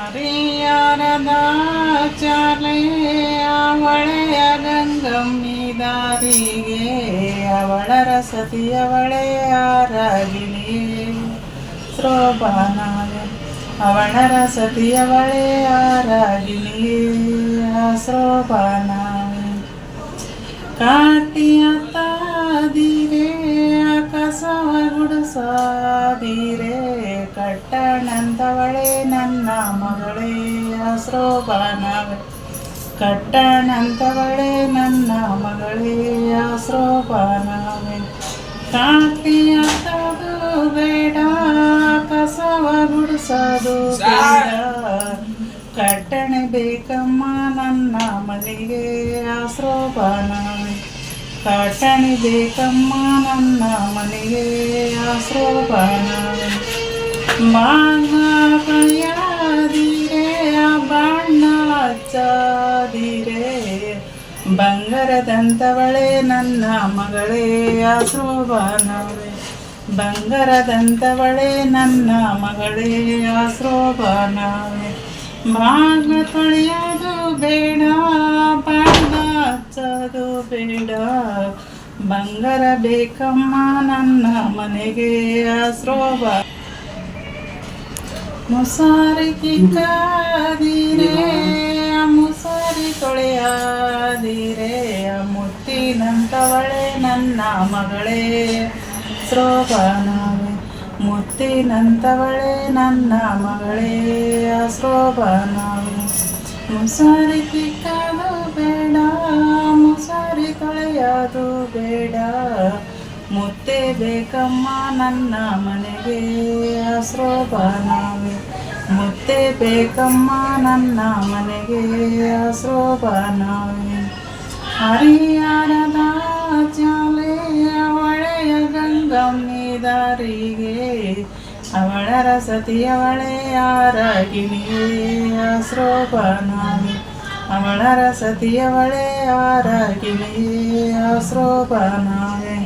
ಹರಿಹರದ ಚಾಲೆ ಅವಳೆಯ ಗಂಗಮ್ಮಿ ದಾರಿಗೆ ಅವಳ ರಸತಿಯವಳೆ ರಾಗಿಣಿ ಸೋಪಾನಾಗ ಅವಳ ರಸತಿಯವಳೆ ರಾಗಿಣಿ ಸೋಪಾನಾಗ ಕಾಟಿಯ ತಾದಿರೆ ಕಸವ ಗುಡಿಸಾದಿರೆ ಕಟ್ಟಣಂತವಳೆ ನನ್ನ ಮಗಳೇ ಆಶ್ರೋಪಾನವೇ ಕಟ್ಟಣಂತವಳೆ ನನ್ನ ಮಗಳೇ ಆಶ್ರೋಪಾನವೇ ಕಾಟಿಯ ತದು ಬೇಡ ಕಸವ ಗುಡಿಸೋದು ಬೇಡ ಕಟ್ಟಣೆ ಬೇಕಮ್ಮ ನನ್ನ ಮನೆಗೆ ಆಶ್ರೋಪಾನವೇ ಕಟ್ಟಣೆ ಬೇಕಮ್ಮ ನನ್ನ ಮನೆಗೆ ಆಶ್ರೋಪಾನವೇ ಬಾಗ ಕಳಿಯಾದಿರೆ ಬಣ್ಣ ಹಚ್ಚಾದಿರೆ ಬಂಗಾರದಂತವಳೆ ನನ್ನ ಮಗಳೇ ಆಶ್ರೋಪಾನವೇ ಬಂಗಾರದಂತವಳೆ ನನ್ನ ಮಗಳೇ ಆಶ್ರೋಪಾನವೇ ಭಾಗ ತೊಳೆಯೋದು ಬೇಡ ಬಣ್ಣ ಹಚ್ಚೋದು ಬೇಡ ಬಂಗಾರ ಬೇಕಮ್ಮ ನನ್ನ ಮನೆಗೆ ಆಶ್ರೋಪ ಮುಸಾರಿ ಕಿಕ್ಕಾದಿರೆ ಮುಸಾರಿ ತೊಳೆಯಾದಿರೆ ಮುತ್ತಿನಂತವಳೆ ನನ್ನ ಮಗಳೇ ಆಶ್ರೋಪಾನವೇ ಮುತ್ತಿನಂತವಳೆ ನನ್ನ ಮಗಳೇ ಆಶ್ರೋಪಾನವೇ ಮುಸಾರಿ ಕಿಕ್ಕದು ಬೇಡ ಮುಸಾರಿ ತೊಳೆಯೋದು ಬೇಡ ಮುತ್ತೆ ಬೇಕಮ್ಮ ನನ್ನ ಮನೆಗೆ ಆಶ್ರೋಪಾನವೇ ಮುತ್ತೆ ಬೇಕಮ್ಮ ನನ್ನ ಮನೆಗೆ ಆಶ್ರೋಪಾನವೇ ಹರಿಹರದ ಚಾಲೆ ಅವಳೆಯ ಗಂಗಮ್ಮಿ ದಾರಿಗೆ ಅವಳ ರಸತಿಯವಳೆ ರಾಗಿಣಿಯೇ ಆಶ್ರೋಪಾನವೇ ಅವಳ ರಸತಿಯವಳೆ ರಾಗಿಣಿಯೇ ಆಶ್ರೋಪಾನವೇ